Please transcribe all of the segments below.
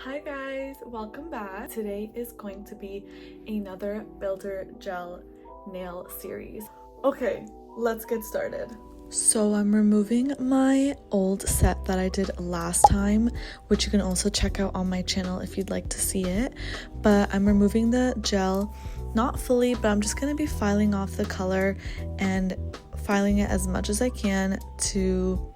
Hi guys, welcome back. Today is going to be another builder gel nail series. Okay, let's get started. So I'm removing my old set that I did last time, which you can also check out on my channel if you'd like to see it. But I'm removing the gel, not fully, but I'm just going to be filing off the color and filing it as much as I can to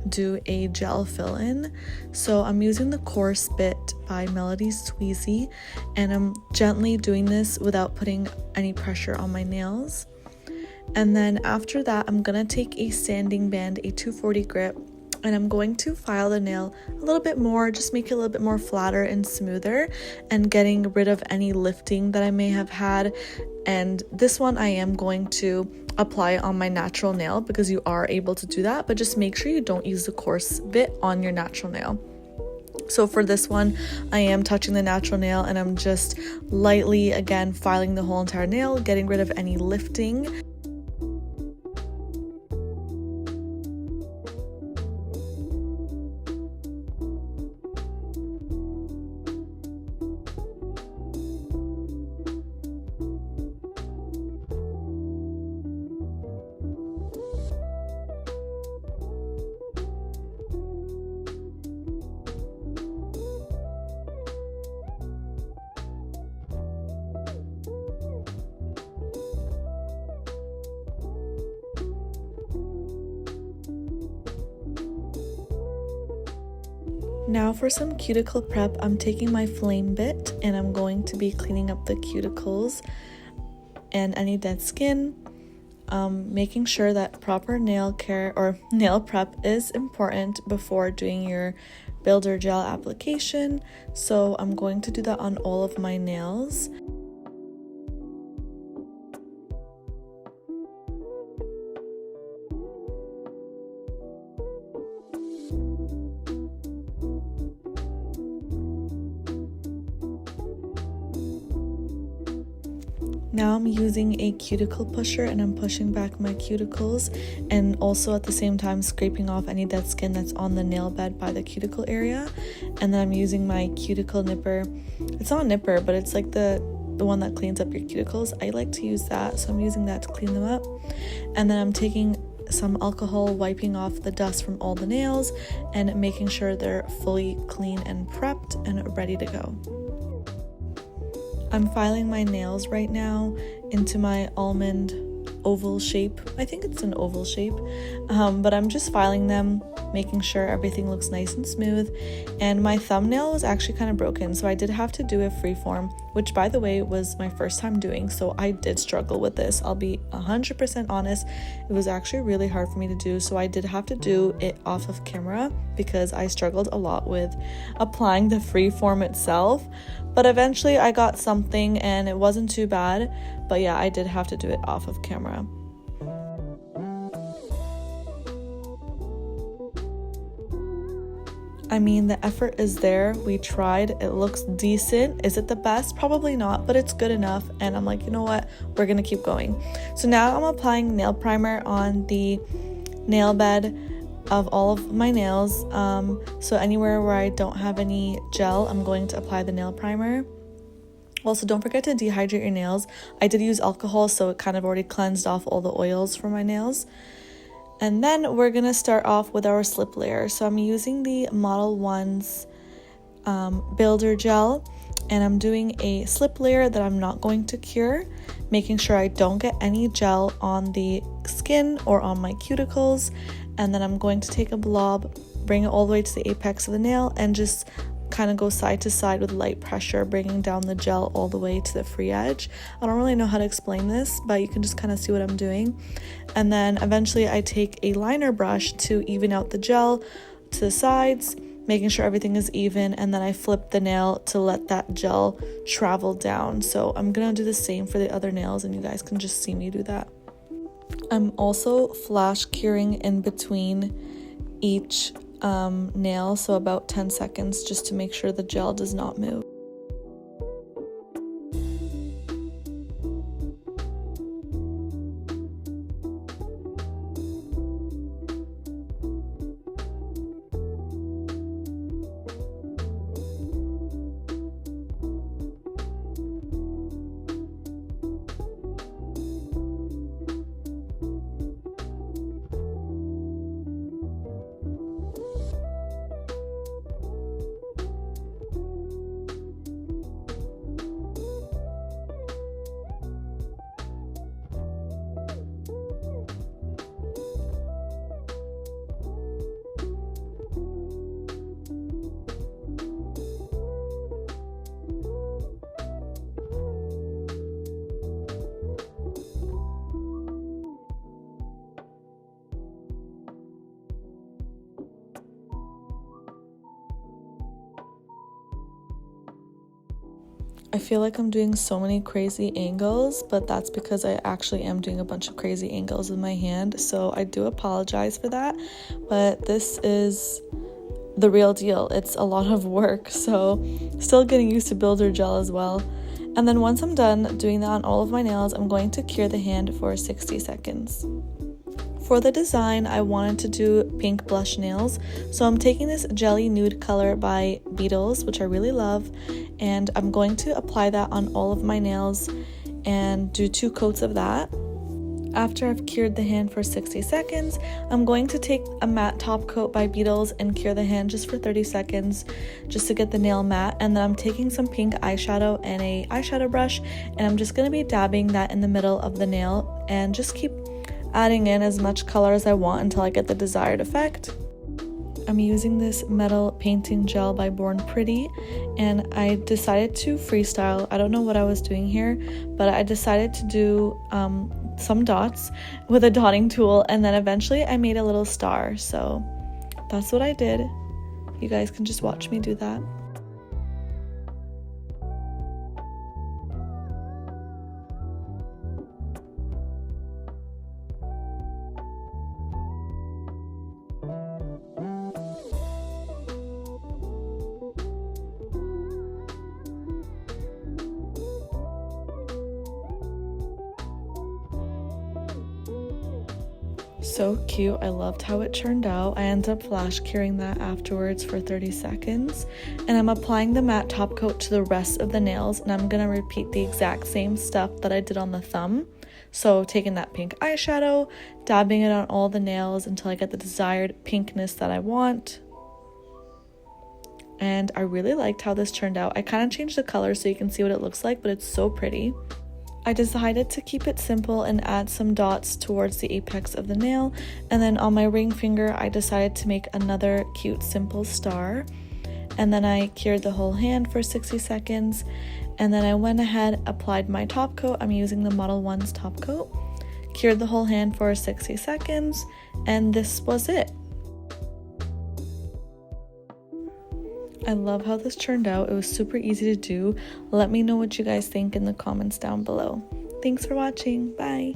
do a gel fill-in. So I'm using the Coarse Bit by Melody Sweezy, and I'm gently doing this without putting any pressure on my nails. And then after that, I'm gonna take a sanding band, a 240 grit, and I'm going to file the nail a little bit more, just make it a little bit more flatter and smoother, and getting rid of any lifting that I may have had. And this one I am going to apply it on my natural nail because you are able to do that, but just make sure you don't use the coarse bit on your natural nail. So for this one, I am touching the natural nail and I'm just lightly, again, filing the whole entire nail, getting rid of any lifting. Now for some cuticle prep, I'm taking my flame bit and I'm going to be cleaning up the cuticles and any dead skin, making sure that proper nail care or nail prep is important before doing your builder gel application. So I'm going to do that on all of my nails. Now I'm using a cuticle pusher and I'm pushing back my cuticles and also at the same time scraping off any dead skin that's on the nail bed by the cuticle area. And then I'm using my cuticle nipper. It's not a nipper, but it's like the one that cleans up your cuticles. I like to use that, so I'm using that to clean them up. And then I'm taking some alcohol, wiping off the dust from all the nails and making sure they're fully clean and prepped and ready to go. I'm filing my nails right now into my almond oval shape. I think it's an oval shape, but I'm just filing them, making sure everything looks nice and smooth. And my thumbnail was actually kind of broken, so I did have to do a freeform, which by the way was my first time doing, so I did struggle with this. I'll be 100% honest, it was actually really hard for me to do, so I did have to do it off of camera because I struggled a lot with applying the freeform itself. But eventually I got something and it wasn't too bad. But yeah, I did have to do it off of camera. I mean, the effort is there. We tried. It looks decent. Is it the best? Probably not, but it's good enough. And I'm like, you know what? We're gonna keep going. So now I'm applying nail primer on the nail bed of all of my nails. So anywhere where I don't have any gel, I'm going to apply the nail primer. Also, don't forget to dehydrate your nails. I did use alcohol, so it kind of already cleansed off all the oils from my nails. And then we're gonna start off with our slip layer. So I'm using the Model 1's builder gel, and I'm doing a slip layer that I'm not going to cure, making sure I don't get any gel on the skin or on my cuticles. And then I'm going to take a blob, bring it all the way to the apex of the nail, and just kind of go side to side with light pressure, bringing down the gel all the way to the free edge. I don't really know how to explain this, but you can just kind of see what I'm doing. And then eventually I take a liner brush to even out the gel to the sides, making sure everything is even, and then I flip the nail to let that gel travel down. So I'm gonna do the same for the other nails, and you guys can just see me do that. I'm also flash curing in between each nail, so about 10 seconds, just to make sure the gel does not move. I feel like I'm doing so many crazy angles, but that's because I actually am doing a bunch of crazy angles with my hand, so I do apologize for that, but this is the real deal. It's a lot of work, so still getting used to builder gel as well. And then once I'm done doing that on all of my nails, I'm going to cure the hand for 60 seconds. For the design, I wanted to do pink blush nails, so I'm taking this Jelly Nude color by Beetles, which I really love, and I'm going to apply that on all of my nails and do 2 coats of that. After I've cured the hand for 60 seconds, I'm going to take a matte top coat by Beetles and cure the hand just for 30 seconds just to get the nail matte, and then I'm taking some pink eyeshadow and a eyeshadow brush, and I'm just going to be dabbing that in the middle of the nail and just keep adding in as much color as I want until I get the desired effect. I'm using this metal painting gel by Born Pretty, and I decided to freestyle. I don't know what I was doing here, but I decided to do some dots with a dotting tool, and then eventually I made a little star, so that's what I did. You guys can just watch me do that. So cute. I loved how it turned out. I ended up flash curing that afterwards for 30 seconds, and I'm applying the matte top coat to the rest of the nails, and I'm gonna repeat the exact same stuff that I did on the thumb. So taking that pink eyeshadow, dabbing it on all the nails until I get the desired pinkness that I want. And I really liked how this turned out. I kind of changed the color so you can see what it looks like, but it's so pretty. I decided to keep it simple and add some dots towards the apex of the nail, and then on my ring finger I decided to make another cute simple star, and then I cured the whole hand for 60 seconds, and then I went ahead, applied my top coat. I'm using the Model 1's top coat, cured the whole hand for 60 seconds, and this was it. I love how this turned out. It was super easy to do. Let me know what you guys think in the comments down below. Thanks for watching. Bye.